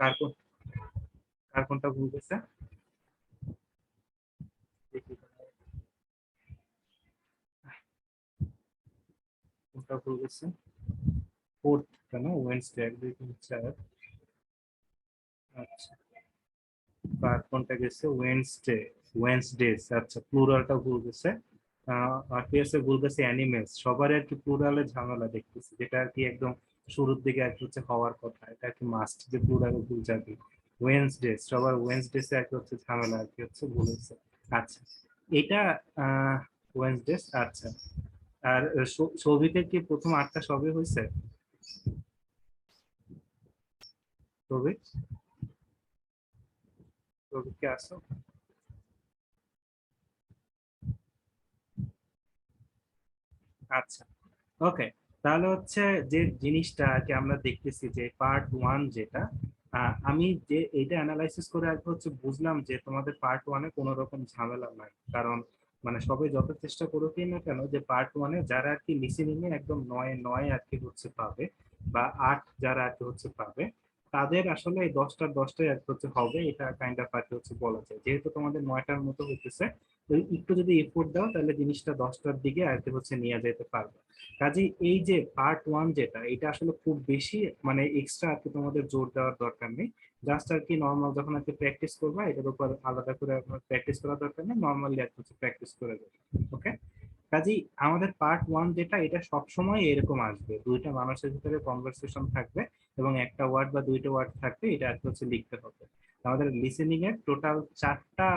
কার কোনটা ভুল গেছে? কোনটা ভুল গেছে? ফোর্থ কেন? ওয়েডনেসডে 1 2 3 4। আচ্ছা, কার কোনটা গেছে? ওয়েডনেসডে, ওয়েডনেসডেজ। আচ্ছা, প্লুরালটা ভুল গেছে। আর কি আছে? ভুল গেছে অ্যানিমেলস। সবার আর কি প্লুরালে ঝামেলা দেখতেছি, যেটা আর কি একদম শুরুর দিকে আর কি হচ্ছে হওয়ার কথা, এটা আর কি মাস্ট যে প্লুরালে ভুল যাবে। ওয়েডনেসডেজ, সবার ওয়েডনেসডেজ আর কি হচ্ছে ঝামেলা আর কি হচ্ছে ভুল হয়েছে। আচ্ছা, এটা ওয়েডনেসডেজ। আচ্ছা, আর সৌভিকের কি প্রথম 8টা সবই হয়েছে? সৌভিক, সৌভিক কি আসো? আচ্ছা, ওকে। তাহলে হচ্ছে যে জিনিসটা আর কি আমরা দেখতেছি যে পার্ট 1 যেটা, আমি যে এইটা অ্যানালাইসিস করে আর কি হচ্ছে বুঝলাম যে তোমাদের পার্ট 1-এ কোনো রকম ঝামেলা নাই। কারণ মানে সবাই যত চেষ্টা করুকই না কেন, যে পার্ট 1-এ যারা আর কি লিসেনিং এ একদম 9 আর কি হচ্ছে পাবে, বা 8 যারা আর কি হচ্ছে পাবে, তাদের আসলে এই 10টার 10টাই আর কি হচ্ছে হবে, এটা কাইন্ড অফ আর কি হচ্ছে বলা যায়। যেহেতু তোমাদের 9টার মতো হইতেছে, তো একটু যদি এফোর্ট দাও তাহলে জিনিসটা 10টার দিকে আর কি হচ্ছে নিয়ে যেতে পারবে। কাজে এই যে পার্ট 1 যেটা, এটা আসলে খুব বেশি মানে এক্সট্রা আর কি তোমাদের জোর দেওয়ার দরকার নেই। জাস্ট আর কি নর্মাল যখন আর কি প্র্যাকটিস করবা, এটার উপর আলাদা করে প্র্যাকটিস করার দরকার নেই, নর্মালি আর কিছু প্র্যাকটিস করে দেবে। ওকে। কাজেই আমাদের পার্ট 1 যেটা, এটা সবসময় এরকম আসবে, দুইটা মানুষের ভিতরে কনভারসেশন থাকবে এবং একটা ওয়ার্ড বা দুইটা ওয়ার্ড থাকবে, এটা আর কি হচ্ছে লিখতে হবে। আমাদের লিসেনিং এর টোটাল 4টা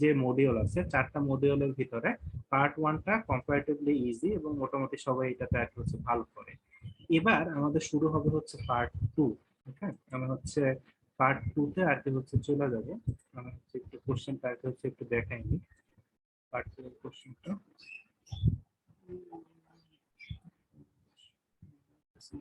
যে মডিউল আছে, 4টা মডিউলের ভিতরে পার্ট 1টা কম্পারেটিভলি ইজি এবং মোটামুটি সবাই এটাতে আর কি হচ্ছে ভালো করে। এবার আমাদের শুরু হবে হচ্ছে পার্ট 2। ওকে, আমি হচ্ছে পার্ট 2 তে আর কি হচ্ছে চলে যাবে। আমি হচ্ছে একটু কোশ্চেনটা আর কি হচ্ছে একটু দেখাইনি, পার্ট 2 এর কোশ্চেনটা। আচ্ছা,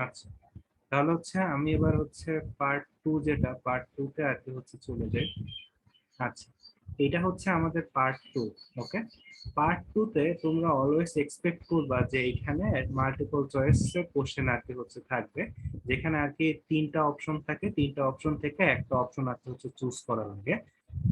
আচ্ছা, তাহলে হচ্ছে আমি এবার হচ্ছে পার্ট 2 যেটা, পার্ট 2 তে আর কি হচ্ছে চলে যাই। আচ্ছা, এটা হচ্ছে আমাদের পার্ট 2। ওকে, পার্ট 2 তে তোমরা অলওয়েজ এক্সপেক্ট করবা যে এখানে মাল্টিপল চয়েস কোশ্চেন আর কি হচ্ছে থাকবে, যেখানে আর কি 3টা অপশন থাকে, 3টা অপশন থেকে একটা অপশন আর কি হচ্ছে চুজ করা লাগে।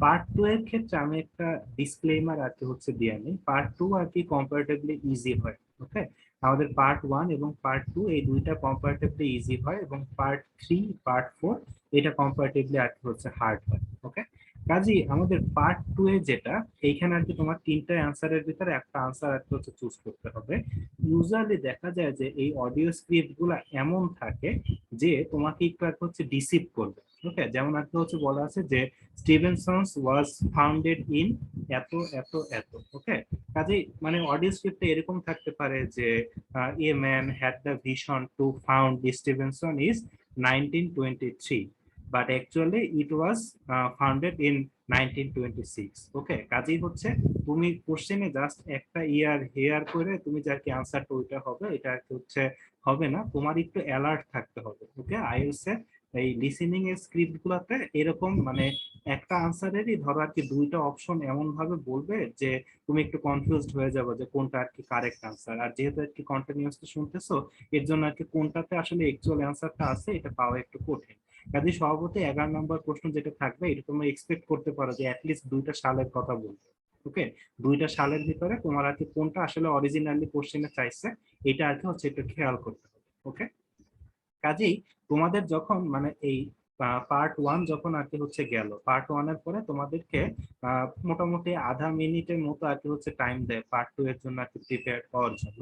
পার্ট 2 এর ক্ষেত্রে আমি একটা ডিসক্লেমার আর কি হচ্ছে দিয়ে নিই, পার্ট 2 আর কি কম্পারেটিভলি ইজি হয়। ওকে, আমাদের পার্ট 1 এবং পার্ট 2 এই দুইটা কম্পারেটিভলি ইজি হয়, এবং পার্ট 3 পার্ট 4 এটা কম্পারেটিভলি আর কি হচ্ছে হার্ড হয়। ওকে, কাজেই আমাদের পার্ট 2 এ যেটা, এইখানে আর কি তোমার 3টা অ্যান্সারের ভিতরে একটা আনসার আর কি হচ্ছে চুজ করতে হবে। ইউজুয়ালি দেখা যায় যে এই অডিও স্ক্রিপ্ট গুলা এমন থাকে যে তোমাকে একটু আর কি হচ্ছে ডিসিভ করবে। ওকে, যেমন আর কি হচ্ছে বলা আছে যে স্টিভেনসনস ওয়াজ ফাউন্ডেড ইন এত এত এত। ওকে, কাজেই মানে অডিও স্ক্রিপ্টে এরকম থাকতে পারে যে a man had the vision to found Stevenson is 1923, but actually it was founded in 1926। Okay, কাজেই হচ্ছে তুমি কোশ্চেনে জাস্ট একটা ইয়ার হেয়ার করে তুমি যার কি আনসারটা ওইটা হবে, এটা আর কি হচ্ছে হবে না, তোমার একটু অ্যালার্ট থাকতে হবে। ওকে, আইএলটিএস এর এই লিসেনিং এর স্ক্রিপ্ট গুলাতে এরকম মানে একটা আনসারেরই ধরো আর কি দুইটা অপশন এমন ভাবে বলবে যে তুমি একটু কনফিউজড হয়ে যাবে যে কোনটা আর কি কারেক্ট আনসার। আর যেহেতু আর কি কন্টিনিউয়াসলি শুনতেছো, এর জন্য আর কি কোনটাতে আসলে অ্যাকচুয়াল অ্যান্সারটা আছে এটা পাওয়া একটু কঠিন। কাজে সভাপতি 11 নম্বর প্রশ্ন যেটা থাকবে, এটা তোমরা এক্সপেক্ট করতে পারো যে অ্যাটলিস্ট 2টা সালের কথা বলবে। ওকে, 2টা সালের ভিতরে তোমার আর কি কোনটা আসলে অরিজিনালি কোশ্চেনে চাইছে, এটা আর কি হচ্ছে একটু খেয়াল করতে হবে। ওকে, কাজেই তোমাদের যখন মানে এই পার্ট 1 যখন আর কি হচ্ছে গেল, পার্ট 1 এর পরে তোমাদেরকে মোটামুটি আধা মিনিটের মতো আর কি হচ্ছে টাইম দেয় পার্ট 2 এর জন্য আর কি প্রিপেয়ার হওয়ার জন্য।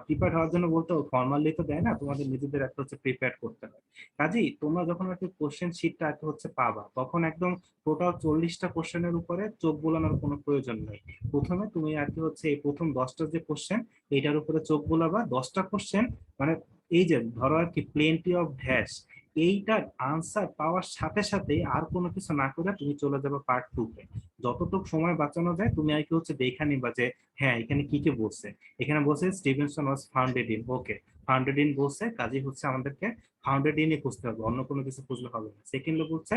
প্রিপেয়ার হওয়ার জন্য বলতে ফর্মালি তো দেয় না, তোমাদের নিজেদের একটা হচ্ছে প্রিপেয়ার করতে হয়। কাজেই তোমরা যখন আর কি কোশ্চেন শিটটা আর কি হচ্ছে পাবা, তখন একদম টোটাল 40টা কোশ্চেনের উপরে চোখ বোলানোর কোনো প্রয়োজন নেই। প্রথমে তুমি আর কি হচ্ছে এই প্রথম 10টা যে কোশ্চেন, এটার উপরে চোখ বোলাবা। 10টা কোশ্চেন মানে এই যে ধরো আর কি প্লেন্টি অফ ড্যাশ, এইটার আনসার পাওয়ার সাথে সাথে আর কোনো কিছু না করে তুমি চলে যাবে পার্ট টু তে। যতটুকু সময় বাঁচানো যায় তুমি আর কি হচ্ছে দেখে নিবা যে হ্যাঁ এখানে কি কি বলছে। এখানে বলছে Stevenson was founded in, okay founded in বলছে, কাজে হচ্ছে আমাদেরকে ফাউন্ডেড ইনই খুঁজতে হবে, অন্য কোনো কিছু খুঁজলে হবে না। সেকেন্ডলি বলছে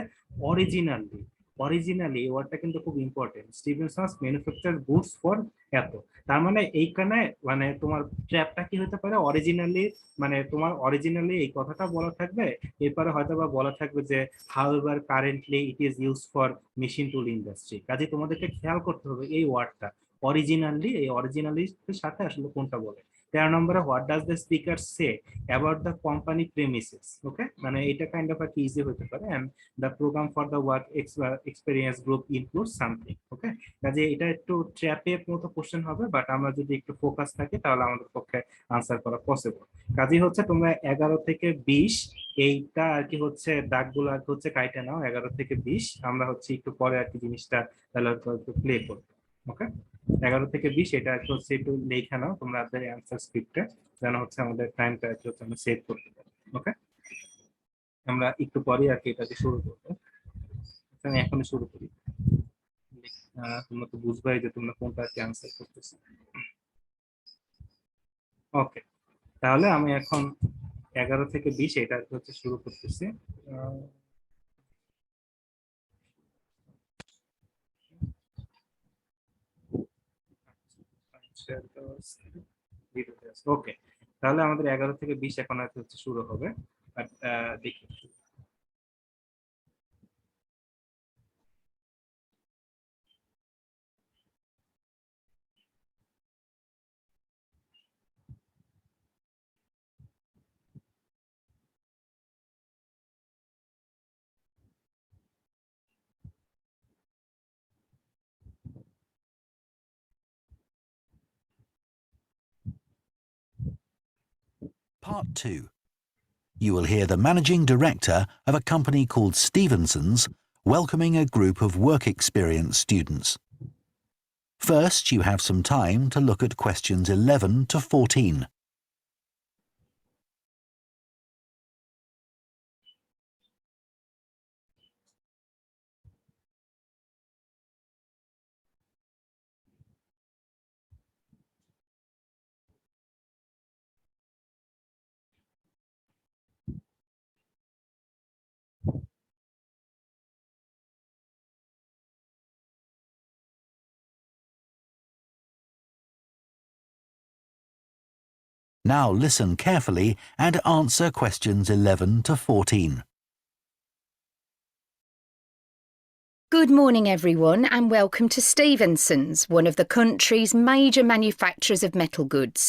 অরিজিনালি, অরিজিনালি এই ওয়ার্ডটা কিন্তু খুব important, Stevenson manufacture goods for এত। তার মানে এইখানে মানে তোমার ট্র্যাপটা কি হতে পারে, অরিজিনালি মানে তোমার অরিজিনালি এই কথাটা বলা থাকবে, এরপরে হয়তো বা বলা থাকবে যে however currently it is use for machine tool industry. কাজে তোমাদেরকে খেয়াল করতে হবে এই ওয়ার্ডটা অরিজিনালি, এই অরিজিনালির সাথে আসলে কোনটা বলে। 13 নম্বরে what does the speaker say about the company premises, okay মানে এটা কাইন্ড অফ একটা ইজি হতে পারে। And the programme for the work experience group include something, okay কাজে এটা একটু ট্র্যাপের মতো কোশ্চেন হবে, বাট আমরা যদি একটু ফোকাস থাকি তাহলে আমাদের পক্ষে আনসার করা পসিবল। কাজে হচ্ছে তোমরা 11 থেকে 20 এইটা আর কি হচ্ছে দাগগুলো আর কি হচ্ছে কাইটে নাও, 11 থেকে 20 আমরা হচ্ছে একটু পরে আর কি জিনিসটা তাহলে একটু প্লে করবো, ওকে 11 থেকে 20 এটা আর কি হচ্ছে একটু লেখা নাও তোমরা অ্যান্সার স্ক্রিপ্টে, যেন হচ্ছে আমাদের টাইমটা আর কি হচ্ছে আমরা সেভ করতে পারি। ওকে আমরা একটু পরে আর কি এটাকে শুরু করবো, আমি এখনই শুরু করি। তোমরা তো বুঝবাই যে তোমরা কোনটা আর কি অ্যান্সার করতেছো। ওকে তাহলে আমি এখন 11 থেকে 20 এটা আর কি হচ্ছে শুরু করতেছি। ওকে তাহলে আমাদের 11 থেকে 20 এখন আর কি হচ্ছে শুরু হবে। বাট দেখি Part 2. You will hear the managing director of a company called Stevenson's welcoming a group of work experience students. First, you have some time to look at questions 11 to 14. Now listen carefully and answer questions 11 to 14. Good morning, everyone, and welcome to Stevenson's, one of the country's major manufacturers of metal goods.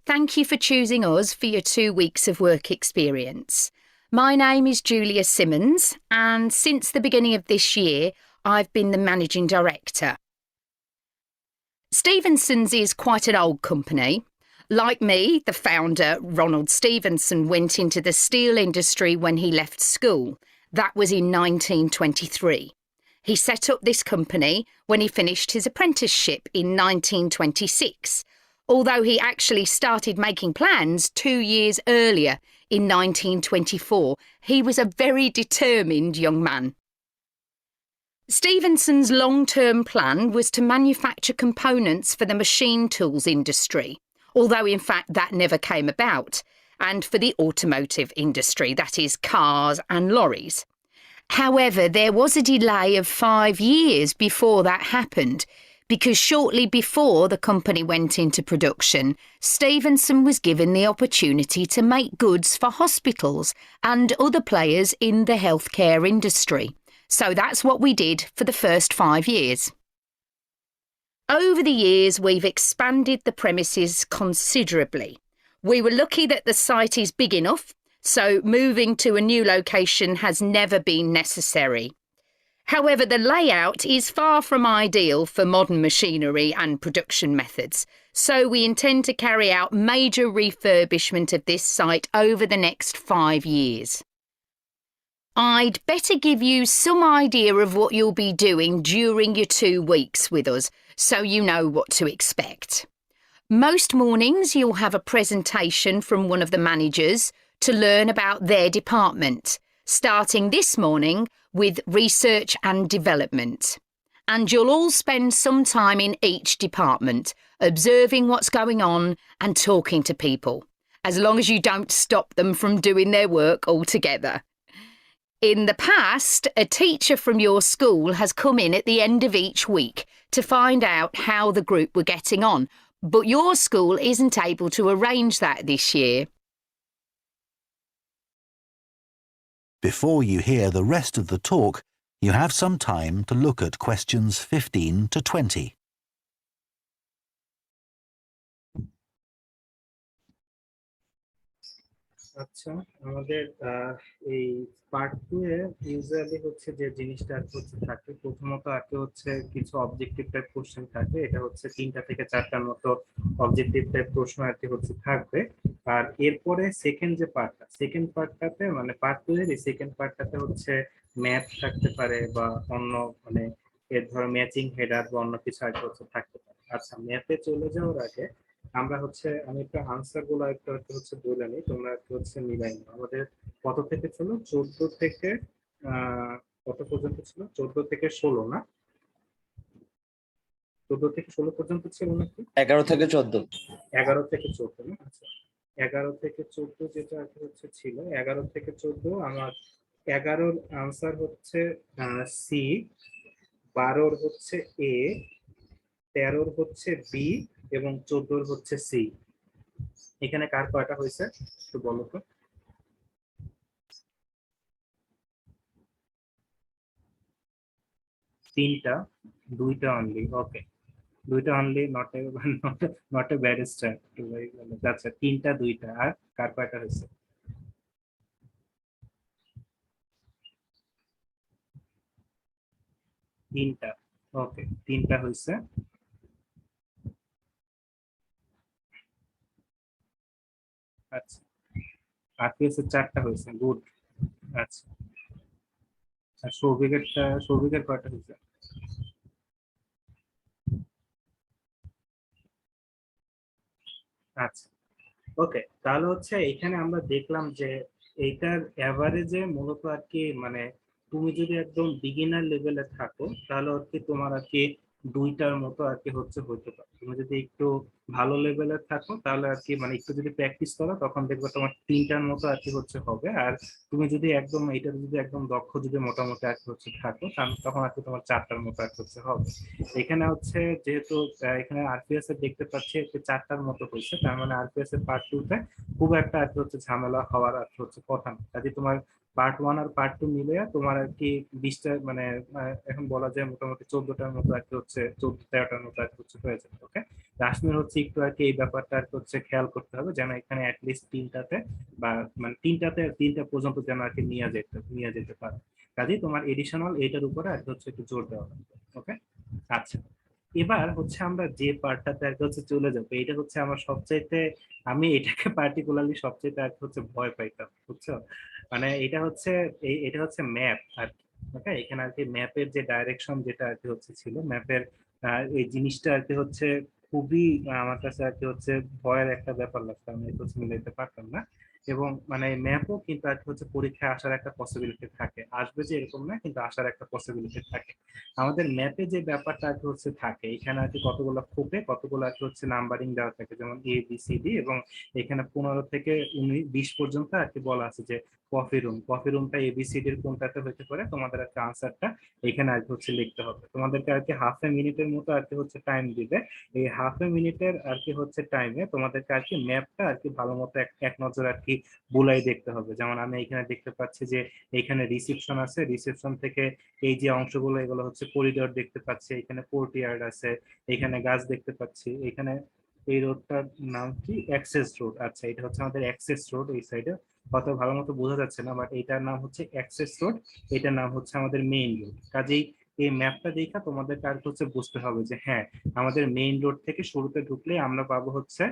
Thank you for choosing us for your 2 weeks of work experience. My name is Julia Simmons, and since the beginning of this year, I've been the managing director. Stevenson's is quite an old company. Like me, the founder, Ronald Stevenson, went into the steel industry when he left school. That was in 1923. He set up this company when he finished his apprenticeship in 1926, although he actually started making plans 2 years earlier in 1924. He was a very determined young man. Stevenson's long-term plan was to manufacture components for the machine tools industry, although in fact that never came about, and for the automotive industry, that is cars and lorries. However, there was a delay of 5 years before that happened, because shortly before the company went into production, Stevenson was given the opportunity to make goods for hospitals and other players in the healthcare industry. So that's what we did for the first 5 years. Over the years, we've expanded the premises considerably. We were lucky that the site is big enough, so moving to a new location has never been necessary. However, the layout is far from ideal for modern machinery and production methods, so we intend to carry out major refurbishment of this site over the next 5 years. I'd better give you some idea of what you'll be doing during your 2 weeks with us, so you know what to expect. Most mornings you'll have a presentation from one of the managers to learn about their department, starting this morning with research and development. And you'll all spend some time in each department, observing what's going on and talking to people, as long as you don't stop them from doing their work altogether. In the past, a teacher from your school has come in at the end of each week to find out how the group were getting on, but your school isn't able to arrange that this year. Before you hear the rest of the talk, you have some time to look at questions 15 to 20. আচ্ছা, আমাদের এই part 2 এ usually হচ্ছে যে জিনিসটা হচ্ছে থাকে, প্রথমত আগে হচ্ছে কিছু অবজেক্টিভ টাইপ কোশ্চেন থাকে। এটা হচ্ছে 3টা থেকে 4টার মতো অবজেক্টিভ টাইপ প্রশ্ন আর কি হচ্ছে থাকবে। আর এরপরে সেকেন্ড পার্টটাতে মানে পার্ট 2 এর সেকেন্ড পার্টটাতে হচ্ছে ম্যাথ থাকতে পারে বা অন্য মানে এর ধরো ম্যাচিং হেডার বা অন্য কিছু আর কি হচ্ছে থাকতে পারে। আচ্ছা, ম্যাথে চলে যাওয়ার আগে আমরা হচ্ছে আমি একটা আনসার গুলো একটা হচ্ছে বলে নিই, তোমরা একটু হচ্ছে মিলাই নাও। আমাদের কত থেকে ছিল? 14 থেকে কত পর্যন্ত ছিল? 14 থেকে 16 না? 14 থেকে 16 পর্যন্ত ছিল নাকি? 11 থেকে 14। 11 থেকে 14 না? আচ্ছা, 11 থেকে 14 যেটা আর কি হচ্ছে ছিল, 11 থেকে 14 আমার 11-র আনসার হচ্ছে সি, 12-র হচ্ছে এ, 13-র হচ্ছে বি এবং 14-র হচ্ছে সি। এখানে কার কয়টা হয়েছে একটু বলো তো? 3টা, 2টা অনলি। ওকে, 2টা only, not a bad start. আচ্ছা, 3টা 2টা। আর কার কয়টা হয়েছে? 3টা। ওকে, 3টা হয়েছে। আচ্ছা, আর কি হচ্ছে? 4টা হয়েছে। গুড। আচ্ছা, আর সৌভিকের কয়টা হয়েছে? আচ্ছা, ওকে, তাহলে হচ্ছে এখানে আমরা দেখলাম যে এইটার এভারেজে মূলত আর কি মানে তুমি যদি একদম বিগিনার লেভেলে থাকো তাহলে আর কি তোমার আর কি 2টার মতো আর কি হচ্ছে হতে পারে। তুমি যদি একটু ভালো লেভেলে থাকো তাহলে আর কি মানে একটু যদি প্র্যাকটিস করো তখন দেখবে তোমার 3টার মতো আর কি হচ্ছে হবে। আর তুমি যদি একদম এইটা যদি একদম দক্ষ যদি মোটামুটি আর কি হচ্ছে থাকো তখন আর কি তোমার 4টার মতো আর কি হচ্ছে হবে। এখানে হচ্ছে যেহেতু এখানে আরপিএস এর দেখতে পাচ্ছি 4টার মতো হয়েছে, তার মানে আরপিএস এর পার্ট 2 তে খুব একটা আর কি হচ্ছে ঝামেলা হওয়ার আর কি হচ্ছে কথা না। কাজে তোমার পার্ট 1 আর পার্ট 2 মিলে তোমার আর কি 20টা মানে এখন বলা যায় মোটামুটি 14টার মতো আর কি হচ্ছে 14-13টার মতো আর কি হচ্ছে হয়ে যাবে। ওকে, রাশমির হচ্ছে একটু আর কি এই ব্যাপারটা আর কি হচ্ছে খেয়াল করতে হবে যেন এখানে অ্যাটলিস্ট 3টাতে বা মানে 3টা পর্যন্ত যেন আর কি নিয়ে যেতে পারে। কাজেই তোমার এডিশনাল এইটার উপরে আর কি হচ্ছে একটু জোর দেওয়া লাগবে। ওকে, আচ্ছা, এবার হচ্ছে আমরা যে পার্টটাতে আর কি হচ্ছে চলে যাবো, এটা হচ্ছে আমার সবচাইতে, আমি এটাকে পার্টিকুলারলি সবচাইতে আর কি হচ্ছে ভয় পাইতাম, বুঝছো? মানে এটা হচ্ছে ম্যাপ আর কি। ওকে, এখানে আর কি ম্যাপের যে ডাইরেকশন যেটা আর কি হচ্ছে ছিল ম্যাপের এই জিনিসটা আর কি হচ্ছে খুবই আমার কাছে আর কি হচ্ছে ভয়ের একটা ব্যাপার লাগতো, আমি এটা হচ্ছে মিলাইতে পারতাম না। এবং মানে ম্যাপও কিন্তু আর কি হচ্ছে পরীক্ষায় আসার একটা পসিবিলিটি থাকে, আসবে যে এরকম না, কিন্তু আসার একটা পসিবিলিটি থাকে। আমাদের ম্যাপে যে ব্যাপারটা আর কি হচ্ছে থাকে, এখানে আর কি কতগুলো খোপে কতগুলো আর কি হচ্ছে নাম্বারিং দেওয়া থাকে, যেমন এ বি সি ডি, এবং এখানে 15 থেকে 20 পর্যন্ত আর কি বলা আছে যে কফি রুমটা এবিসিডি এর কোনটাতে হতে পারে, তোমাদের একটা আনসারটা এখানে আর কি হচ্ছে লিখতে হবে। তোমাদেরকে আর কি হাফ এ মিনিটের মতো আর কি হচ্ছে টাইম দিবে। এই হাফ এ মিনিটের আর কি হচ্ছে টাইমে তোমাদেরকে আর কি ম্যাপটা আর কি ভালো মতো এক নজর আর কি বুলাই দেখতে হবে। যেমন আমি এখানে দেখতে পাচ্ছি যে এখানে রিসেপশন আছে, রিসেপশন থেকে এই যে অংশগুলো এগুলো হচ্ছে করিডোর দেখতে পাচ্ছি, এখানে কোর্টইয়ার্ড আছে, এখানে গাছ দেখতে পাচ্ছি, এখানে এই রোডটার নাম কি? Access road. আচ্ছা, এটা হচ্ছে আমাদের অ্যাক্সেস রোড। এই সাইডে কত ভালো মতো বোঝা যাচ্ছে না, বাট এটার নাম হচ্ছে অ্যাক্সেস রোড, এটার নাম হচ্ছে আমাদের মেইন রোড। কাজেই এই ম্যাপটা দেখা তোমাদের কার হচ্ছে বুঝতে হবে যে হ্যাঁ, আমাদের মেইন রোড থেকে শুরুতে ঢুকলে আমরা পাবো হচ্ছে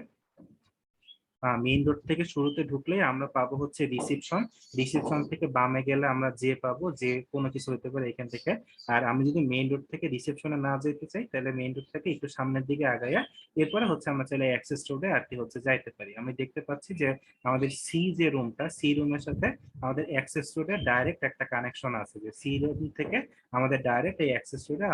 মেইন রোড থেকে শুরুতে ঢুকলেই আমরা পাবো হচ্ছে রিসিপশন। রিসিপশন থেকে বামে গেলে আমরা যে পাবো, যে কোনো কিছু হতে পারে এখান থেকে। আর আমি যদি মেইন রোড থেকে রিসেপশনে না যেতে চাই, তাহলে মেইন রোড থেকে একটু সামনের দিকে আগাইয়া এরপরে হচ্ছে আমরা চাইলে অ্যাক্সেস রোডে আর কি হচ্ছে যাইতে পারি। আমি দেখতে পাচ্ছি যে আমাদের সি যে রুমটা, সি রুমের সাথে আমাদের অ্যাক্সেস রোডে ডাইরেক্ট একটা কানেকশন আছে, যে সি রুম থেকে আমাদের ডাইরেক্ট এই অ্যাক্সেস রোডে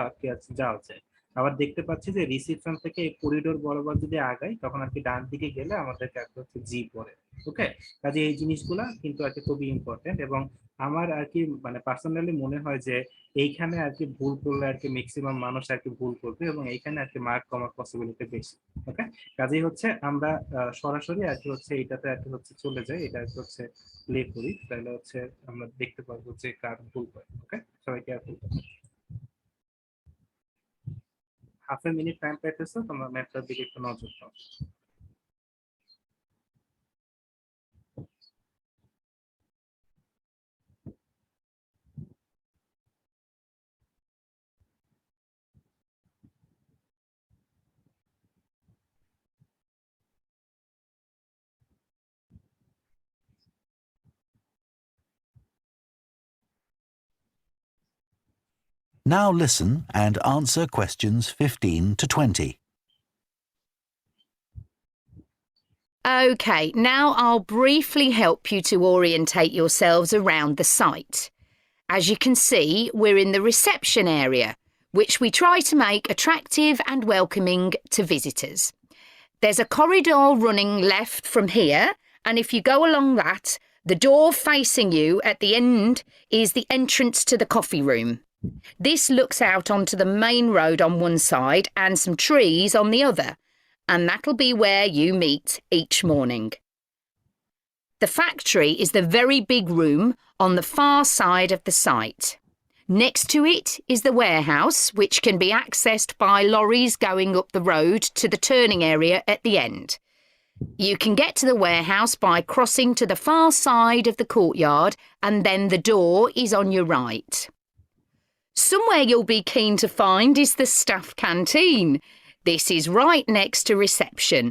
যাওয়া যায়। আবার দেখতে পাচ্ছি যে রিসিপশন থেকে এই করিডোর বরাবর যদি আগাই, তখন আর কি ডান দিকে গেলে আমাদেরকে একটা হচ্ছে জি পড়ে। ওকে, কাজে এই জিনিসগুলা কিন্তু আর কি খুবই ইম্পর্টেন্ট, এবং আমার আর কি মানে পার্সোনালি মনে হয় যে এইখানে আর কি ভুল করলে আর কি ম্যাক্সিমাম মানুষ আর কি ভুল করবে, এবং এইখানে আর কি মার্ক কমার পসিবিলিটি বেশি। ওকে, কাজেই হচ্ছে আমরা সরাসরি আর কি হচ্ছে এইটাতে আর কি হচ্ছে চলে যাই, এটা আর কি হচ্ছে প্লে করি, তাহলে হচ্ছে আমরা দেখতে পারবো যে কার ভুল হয়। ওকে, সবাই careful. Half a minute time পাইতেছো, তোমরা ম্যাথটার দিকে একটু নজর দাও। Now listen and answer questions 15 to 20. OK, now I'll briefly help you to orientate yourselves around the site. As you can see, we're in the reception area, which we try to make attractive and welcoming to visitors. There's a corridor running left from here, and if you go along that, the door facing you at the end is the entrance to the coffee room. This looks out onto the main road on one side and some trees on the other, and that'll be where you meet each morning. The factory is the very big room on the far side of the site. Next to it is the warehouse, which can be accessed by lorries going up the road to the turning area at the end. You can get to the warehouse by crossing to the far side of the courtyard, and then the door is on your right. Somewhere you'll be keen to find is the staff canteen. This is right next to reception.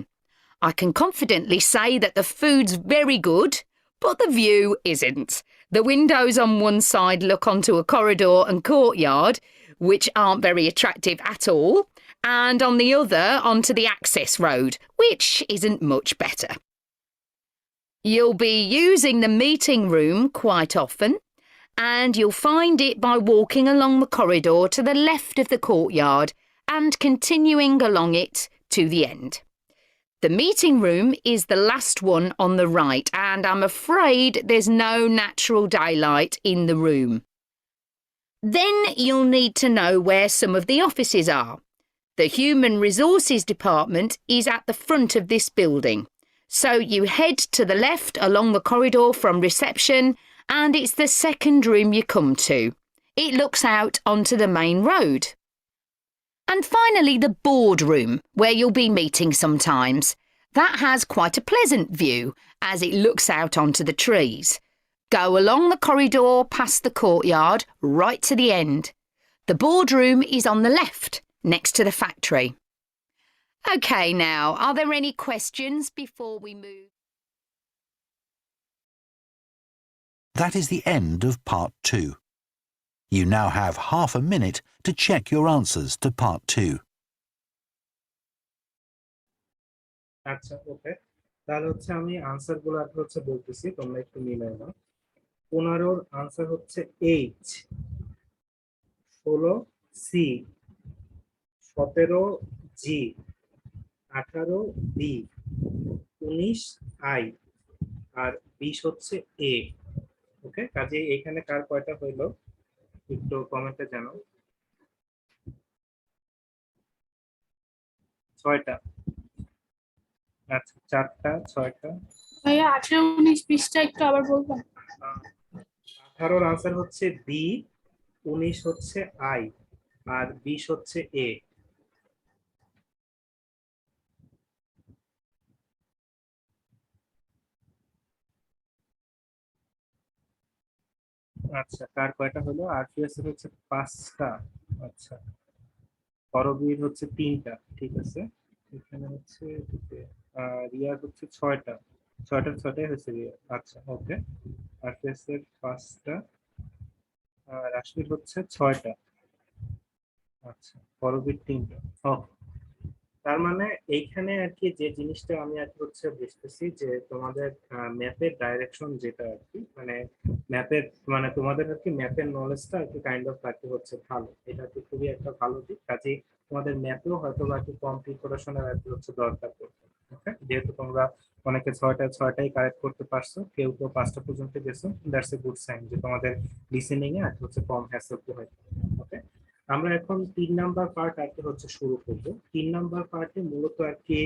I can confidently say that the food's very good, but the view isn't. The windows on one side look onto a corridor and courtyard, which aren't very attractive at all, and on the other onto the access road, which isn't much better. You'll be using the meeting room quite often, and you'll find it by walking along the corridor to the left of the courtyard and continuing along it to the end. The meeting room is the last one on the right, and I'm afraid there's no natural daylight in the room. Then you'll need to know where some of the offices are. The Human Resources Department is at the front of this building, so you head to the left along the corridor from reception, and it's the second room you come to. It looks out onto the main road. And finally, the boardroom, where you'll be meeting sometimes. That has quite a pleasant view, as it looks out onto the trees. Go along the corridor past the courtyard, right to the end. The boardroom is on the left, next to the factory. OK, now, are there any questions before we move? That is the end of part 2. You now have half a minute to check your answers to part 2. আচ্ছা, ওকে, তাহলে হচ্ছে আমি answer গুলো আর কি হচ্ছে বলতেছি, তোমরা একটু মিলাই নাও। 15-র আনসার হচ্ছে H, 16 C, 17 G, 18 B, 19 I, আর 20 হচ্ছে এ। ওকে, কাজে এখানে কার কয়টা হইলো একটু কমেন্টে জানাও। 6টা। আচ্ছা, 4টা, 6টা। ভাইয়া 18, 19, 20টা একটু আবার বলবেন? 18-র আনসার হচ্ছে বি, 19 হচ্ছে আই, আর 20 হচ্ছে এ। আচ্ছা, কার কয়টা হলো? আরপিএস এর হচ্ছে 5টা। আচ্ছা, করবীর হচ্ছে 3টা। ঠিক আছে, এখানে হচ্ছে রিয়ার হচ্ছে 6টা, 6টায় হয়েছে রিয়া। আচ্ছা, ওকে। আর ফেসের 5টা, রাশমির হচ্ছে 6টা। আচ্ছা, পরবীর 3টা। ওকে। তার মানে এইখানে আর কি যে জিনিসটা আমি আর কি হচ্ছে বুঝতেছি যে তোমাদের ম্যাপের ডাইরেকশন যেটা আর কি, মানে ম্যাপের, মানে তোমাদের আর কি ম্যাপের নলেজটা আর কি কাইন্ড অফ আর কি হচ্ছে ভালো, এটা কি খুবই একটা ভালো দিক। কাজে তোমাদের ম্যাপেও হয়তো বা একটু কম প্রিপারেশনের আর কি হচ্ছে দরকার পড়বে। ওকে, যেহেতু তোমরা অনেকে 6টায় কারেক্ট করতে পারছো, কেউ কেউ 5টা পর্যন্ত গেছো, দ্যাটস এ গুড সাইন যে তোমাদের লিসেনিং এ আর কি হচ্ছে কম হ্যাসেল হয়। ওকে, আমরা এখন 3 নাম্বার পার্ট আর কি হচ্ছে শুরু করব। 3 নাম্বার পার্টে মূলত আর কি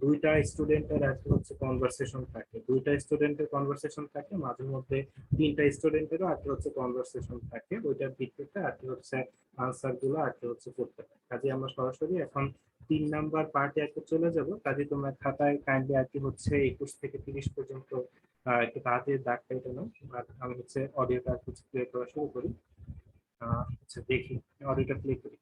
দুইটা স্টুডেন্টের আর কি হচ্ছে কনভারসেশন থাকে, দুইটা স্টুডেন্টের কনভারসেশন থাকে, মাঝে মধ্যে 3টা স্টুডেন্টেরও আর কি হচ্ছে কনভারসেশন থাকে। ওইটার ভিত্তিতে আর কি হচ্ছে আনসার গুলো আর কি হচ্ছে করতে হয়। কাজে আমরা সরাসরি এখন 3 নাম্বার পার্টে আর কি চলে যাব। কাজে তোমরা খাতায় কাইন্ডলি আর কি হচ্ছে 21 থেকে 30 পর্যন্ত একটু তাড়াতাড়ি দাগ কেটে নাও। আর আমি হচ্ছে অডিওটা আর কিছু প্লে করা শুরু করি। আচ্ছা, দেখি অডিওটা প্লে করি।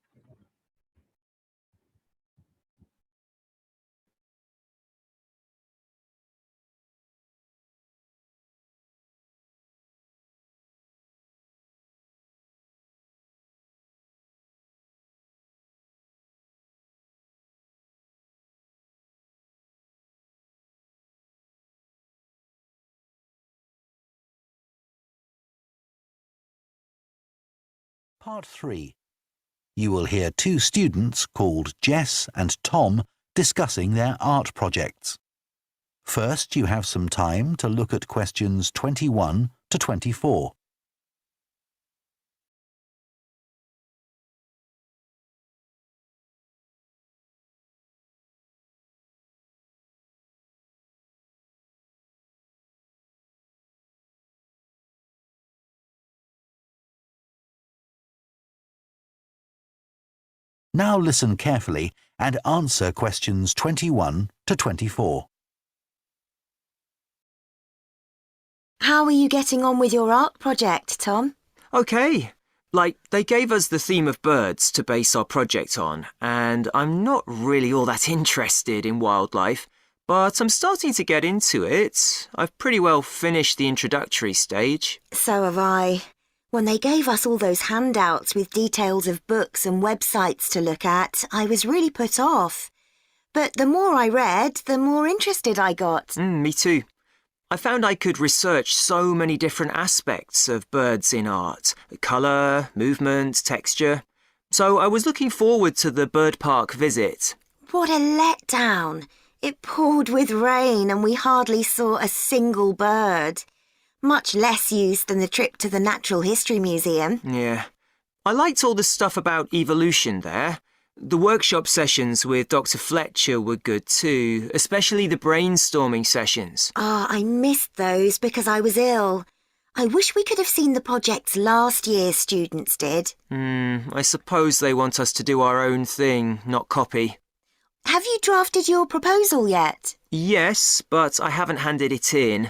Part 3. You will hear two students called Jess and Tom discussing their art projects. First, you have some time to look at questions 21 to 24. Now listen carefully and answer questions 21 to 24. How are you getting on with your art project, Tom? Okay. Like, they gave us the theme of birds to base our project on, and I'm not really all that interested in wildlife, but I'm starting to get into it. I've pretty well finished the introductory stage. So have I. When they gave us all those handouts with details of books and websites to look at, I was really put off. But the more I read, the more interested I got. Me too. I found I could research so many different aspects of birds in art: colour, movement, texture. So I was looking forward to the bird park visit. What a letdown. It poured with rain and we hardly saw a single bird. Much less use than the trip to the Natural History Museum. Yeah. I liked all the stuff about evolution there. The workshop sessions with Dr. Fletcher were good too, especially the brainstorming sessions. I missed those because I was ill. I wish we could have seen the projects last year's students did. I suppose they want us to do our own thing, not copy. Have you drafted your proposal yet? Yes, but I haven't handed it in.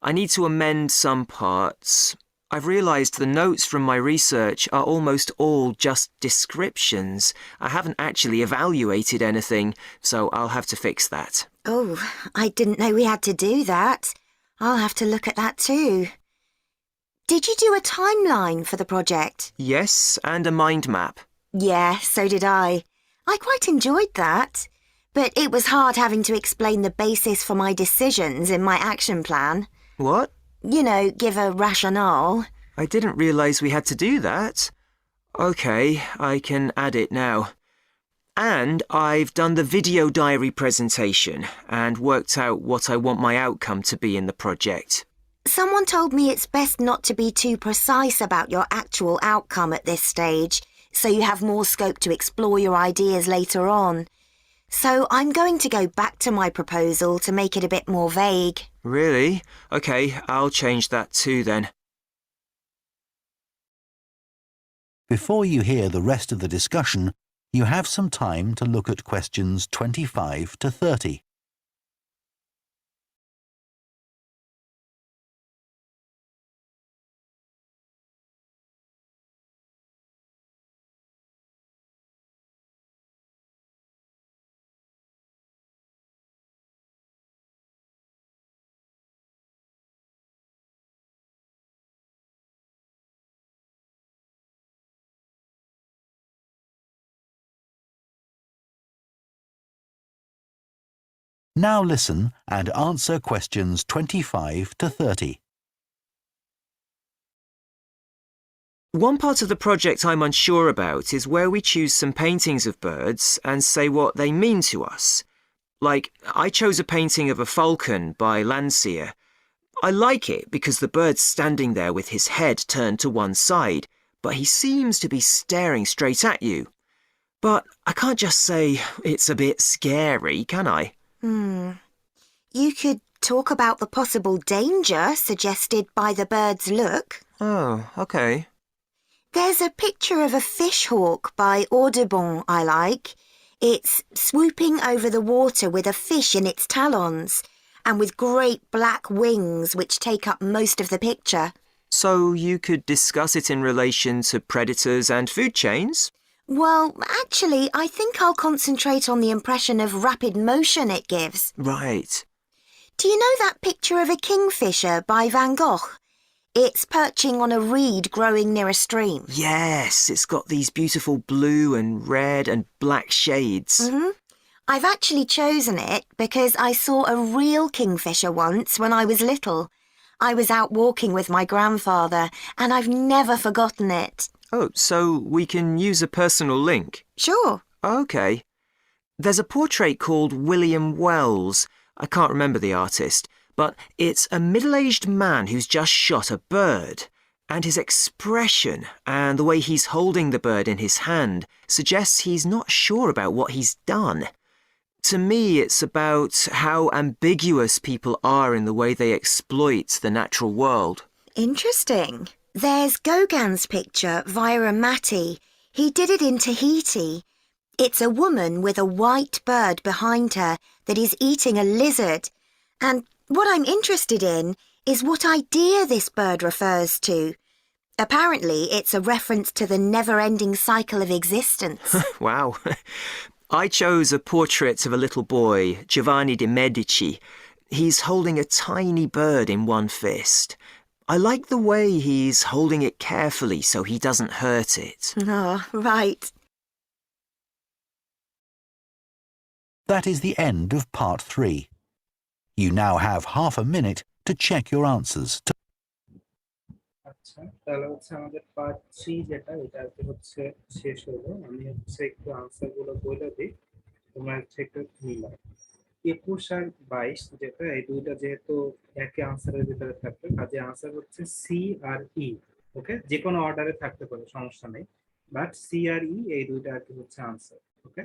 I need to amend some parts. I've realised the notes from my research are almost all just descriptions. I haven't actually evaluated anything, so I'll have to fix that. Oh, I didn't know we had to do that. I'll have to look at that too. Did you do a timeline for the project? Yes, and a mind map. Yeah, so did I. I quite enjoyed that. But it was hard having to explain the basis for my decisions in my action plan. What? You know, give a rationale. I didn't realise we had to do that. OK, I can add it now. And I've done the video diary presentation and worked out what I want my outcome to be in the project. Someone told me it's best not to be too precise about your actual outcome at this stage, so you have more scope to explore your ideas later on. So I'm going to go back to my proposal to make it a bit more vague. Really? OK, I'll change that too then. Before you hear the rest of the discussion, you have some time to look at questions 25 to 30. Now listen and answer questions 25 to 30. One part of the project I'm unsure about is where we choose some paintings of birds and say what they mean to us. Like, I chose a painting of a falcon by Landseer. I like it because the bird's standing there with his head turned to one side, but he seems to be staring straight at you. But I can't just say it's a bit scary, can I? You could talk about the possible danger suggested by the bird's look. Oh, okay. There's a picture of a fish hawk by Audubon I like. It's swooping over the water with a fish in its talons and with great black wings which take up most of the picture. So you could discuss it in relation to predators and food chains? Well, actually, I think I'll concentrate on the impression of rapid motion it gives. Right. Do you know that picture of a kingfisher by Van Gogh? It's perching on a reed growing near a stream. Yes, it's got these beautiful blue and red and black shades. I've actually chosen it because I saw a real kingfisher once when I was little. I was out walking with my grandfather and I've never forgotten it. Oh, so we can use a personal link? Sure. Okay. There's a portrait called William Wells. I can't remember the artist, but it's a middle-aged man who's just shot a bird. And his expression and the way he's holding the bird in his hand suggests he's not sure about what he's done. To me, it's about how ambiguous people are in the way they exploit the natural world. Interesting. There's Gauguin's picture via a Matty. He did it in Tahiti. It's a woman with a white bird behind her that is eating a lizard. And what I'm interested in is what idea this bird refers to. Apparently, it's a reference to the never-ending cycle of existence. Wow. I chose a portrait of a little boy, Giovanni de' Medici. He's holding a tiny bird in one fist. I like the way he's holding it carefully so he doesn't hurt it. Oh, right. That is the end of part 3. You now have half a minute to check your answers. আচ্ছা তাহলে হচ্ছে আমাদের part 3 যেটা এটা হচ্ছে শেষ হলো আমি হচ্ছে একটু আনসার গুলো বলে দিই তোমরা হচ্ছে একটু মিলাও 21 আর 22 যেটা এই দুইটা যেহেতু একই আনসারের ভিতরে থাকবে কাজে আনসার হচ্ছে সি আর ই ওকে যে কোনো অর্ডারে থাকতে পারে সমস্যা নেই বাট সি আর ই এই দুইটা আর কি হচ্ছে আনসার ওকে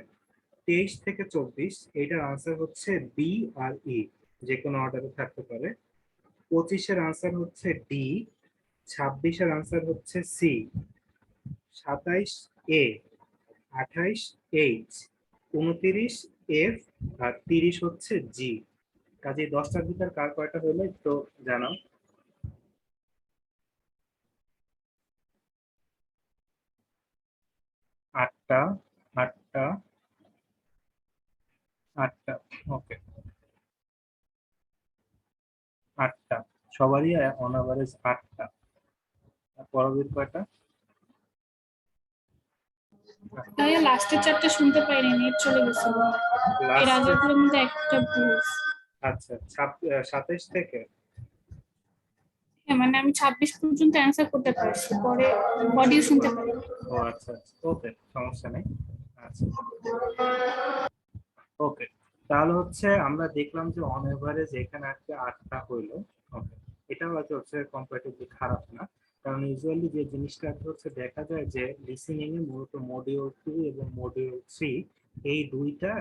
23 থেকে 24 এটার আনসার হচ্ছে বি আর ই যে কোনো অর্ডারে থাকতে পারে 25 এর আনসার হচ্ছে ডি 26 এর আনসার হচ্ছে সি 27 এ 28 এইচ 29 এফ আর 30 হচ্ছে জি কাজে 10টার ভিতর কার কয়টা হলো একটু জানাও আটটা আটটা আটটা ওকে আটটা সবারই অন এভারেজ 8টা পরবর্তী কয়টা ভাইয়া লাস্টের চারটা শুনতে পাইনি নেট চলে গেছিল এর আগেগুলোর মধ্যে একটা ভুল আচ্ছা 27 থেকে হ্যাঁ মানে আমি 26 পর্যন্ত অ্যানসার করতে পারছি পরে অডিও শুনতে পারি ও আচ্ছা ওকে সমস্যা নেই আচ্ছা ওকে তাহলে হচ্ছে আমরা দেখলাম যে অন এভারেজ এখানে আজকে 8টা হইলো ওকে এটাও হচ্ছে কম্পারেটিভলি খারাপ না কারণ ইউজুয়ালি যে জিনিসটা হচ্ছে দেখা যায় যে লিসেনিং এ মূলত মডিউল 2 এবং মডিউল 3 এই দুইটা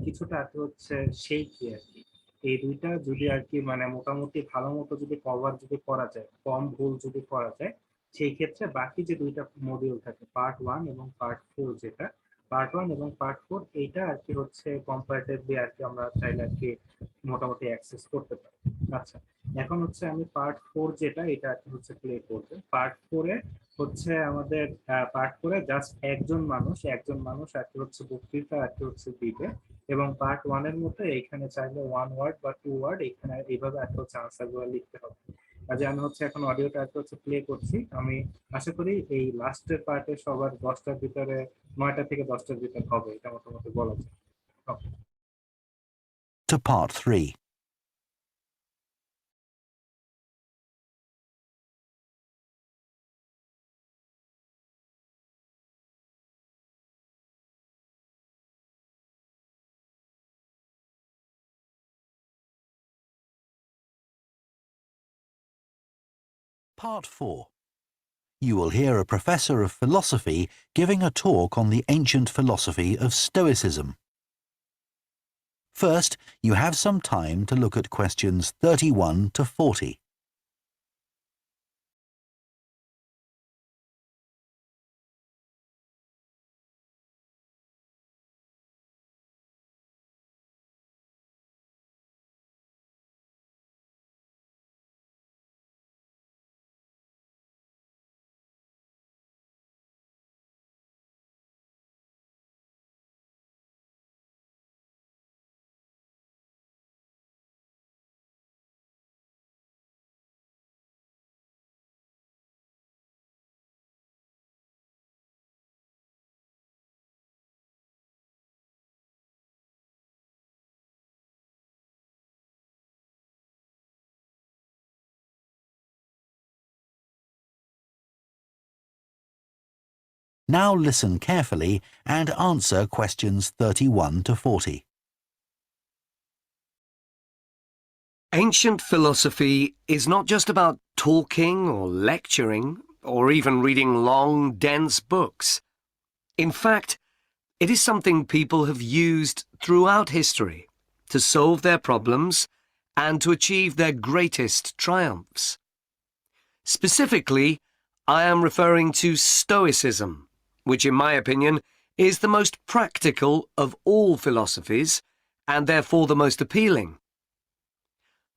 কিছুটা হচ্ছে সেই কি আর কি এই দুইটা যদি আর কি মানে মোটামুটি ভালো মতো যদি কভার যদি করা যায় কম ভুল যদি করা যায় সেই ক্ষেত্রে বাকি যে দুইটা মডিউল থাকে পার্ট 1 এবং পার্ট 4 যেটা পার্ট 1 এবং পার্ট 4 এইটা আর কি হচ্ছে কম্পারেটিভলি আর কি আমরা চাইলে আর কি মোটামুটি অ্যাক্সেস করতে পারি আচ্ছা এখন হচ্ছে আমি পার্ট 4 যেটা এটা আর কি হচ্ছে প্লে করব পার্ট 4 এ হচ্ছে আমাদের পার্ট 4 এ জাস্ট একজন মানুষ আর কি হচ্ছে বক্তৃতা আর কি হচ্ছে দিবে এবং পার্ট 1 এর মধ্যে এখানে চাইলে 1 ওয়ার্ড বা 2 ওয়ার্ড এখানে এইভাবে আর কি হচ্ছে আনসারগুলো লিখতে হবে কাজে আমি হচ্ছে এখন অডিওটা আর কি হচ্ছে প্লে করছি আমি আশা করি এই লাস্টের পার্টে সবার 10টার ভিতরে 9টা থেকে 10টার ভিতরে হবে এটা মোটামুটি বলা যায় to Part 3. Part 4. You will hear a professor of philosophy giving a talk on the ancient philosophy of Stoicism. First, you have some time to look at questions 31 to 40. Now listen carefully and answer questions 31 to 40. Ancient philosophy is not just about talking or lecturing, or even reading long, dense books. In fact, it is something people have used throughout history to solve their problems and to achieve their greatest triumphs. Specifically, I am referring to Stoicism, which in my opinion is the most practical of all philosophies and therefore the most appealing.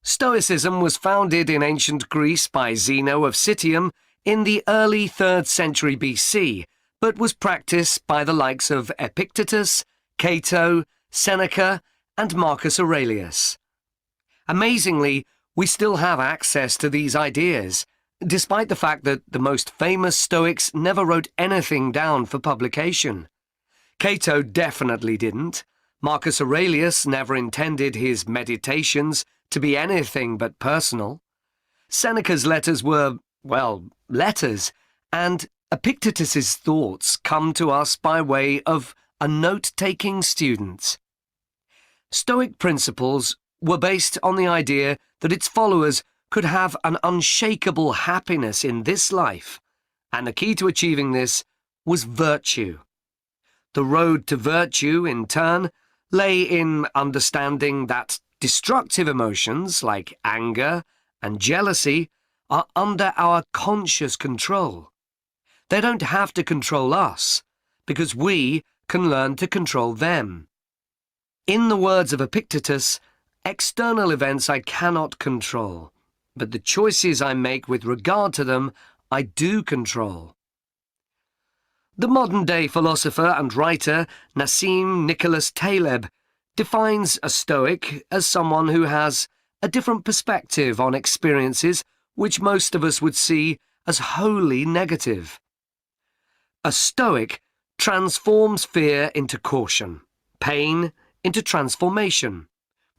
Stoicism was founded in ancient Greece by Zeno of Citium in the early 3rd century BC, but was practiced by the likes of Epictetus, Cato, Seneca, and Marcus Aurelius. Amazingly, we still have access to these ideas, despite the fact that the most famous Stoics never wrote anything down for publication. Cato definitely didn't. Marcus Aurelius never intended his meditations to be anything but personal. Seneca's letters were, well, letters, and Epictetus's thoughts come to us by way of a note-taking student. Stoic principles were based on the idea that its followers could have an unshakable happiness in this life, and the key to achieving this was virtue. The road to virtue, in turn, lay in understanding that destructive emotions like anger and jealousy are under our conscious control. They don't have to control us, because we can learn to control them. In the words of Epictetus, external events I cannot control, but the choices I make with regard to them I do control. The modern-day philosopher and writer Nassim Nicholas Taleb defines a Stoic as someone who has a different perspective on experiences which most of us would see as wholly negative. A Stoic transforms fear into caution, pain into transformation,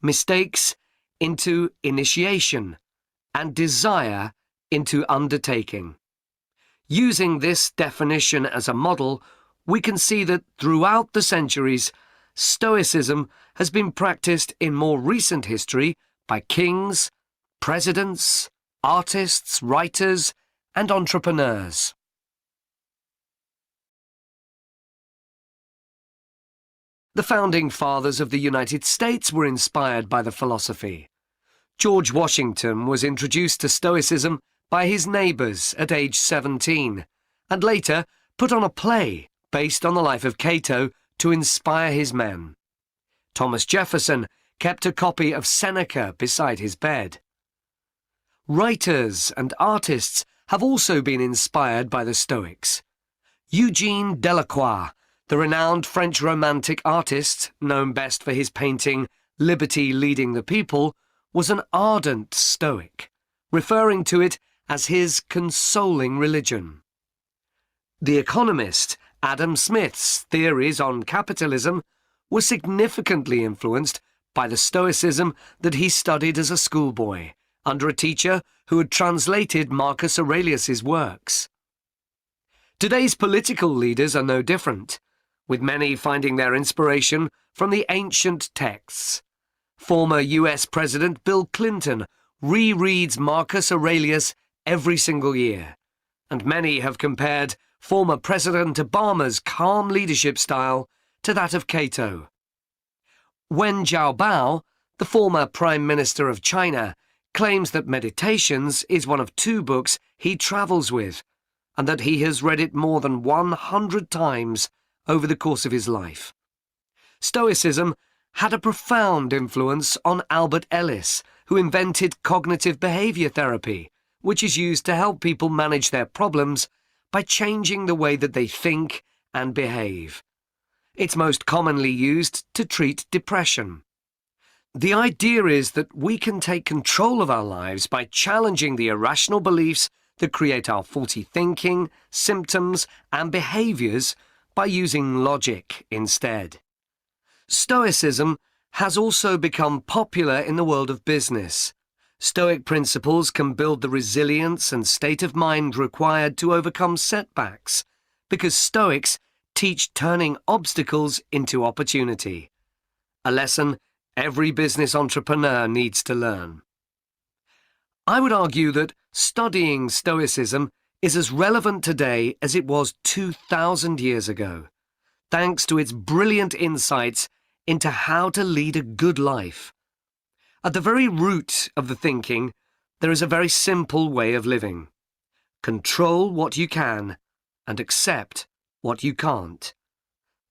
mistakes into initiation, and desire into undertaking. Using this definition as a model, we can see that throughout the centuries, Stoicism has been practiced in more recent history by kings, presidents, artists, writers, and entrepreneurs. The founding fathers of the United States were inspired by the philosophy. George Washington was introduced to Stoicism by his neighbours at age 17, and later put on a play based on the life of Cato to inspire his men. Thomas Jefferson kept a copy of Seneca beside his bed. Writers and artists have also been inspired by the Stoics. Eugene Delacroix, the renowned French Romantic artist, known best for his painting Liberty Leading the People, was an ardent Stoic, referring to it as his consoling religion. The economist Adam Smith's theories on capitalism were significantly influenced by the Stoicism that he studied as a schoolboy, under a teacher who had translated Marcus Aurelius's works. Today's political leaders are no different, with many finding their inspiration from the ancient texts. Former US President Bill Clinton rereads Marcus Aurelius every single year, and many have compared former President Obama's calm leadership style to that of Cato. Wen Jiabao, the former Prime Minister of China, claims that Meditations is one of 2 books he travels with, and that he has read it more than 100 times over the course of his life. Stoicism had a profound influence on Albert Ellis, who invented cognitive behavior therapy, which is used to help people manage their problems by changing the way that they think and behave. It's most commonly used to treat depression. The idea is that we can take control of our lives by challenging the irrational beliefs that create our faulty thinking, symptoms, and behaviors by using logic instead. Stoicism has also become popular in the world of business. Stoic principles can build the resilience and state of mind required to overcome setbacks, because Stoics teach turning obstacles into opportunity, a lesson every business entrepreneur needs to learn. I would argue that studying Stoicism is as relevant today as it was 2,000 years ago, thanks to its brilliant insights into how to lead a good life. At the very root of the thinking, there is a very simple way of living. Control what you can and accept what you can't.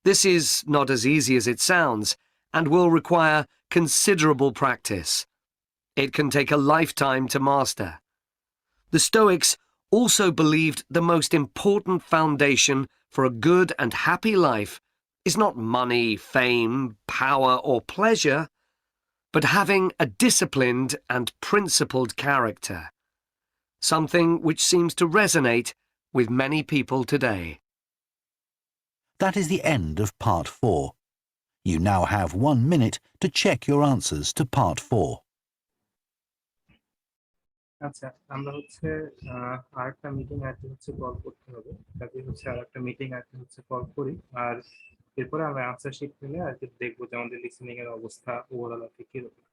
This is not as easy as it sounds and will require considerable practice. It can take a lifetime to master. The Stoics also believed the most important foundation for a good and happy life is not money, fame, power, or pleasure, but having a disciplined and principled character, something which seems to resonate with many people today. That is the end of part 4. You now have 1 minute to check your answers to part 4. আচ্ছা, আমরা হচ্ছে আরেকটা meeting আইতে হচ্ছে call করতে হবে, কাজে হচ্ছে আরেকটা মিটিং আইতে হচ্ছে কল করি, আর এরপরে আমরা আনসার শিট নিলে আর কি দেখবো যে আমাদের লিসেনিং এর অবস্থা ওভারঅল আর কি কিরকম।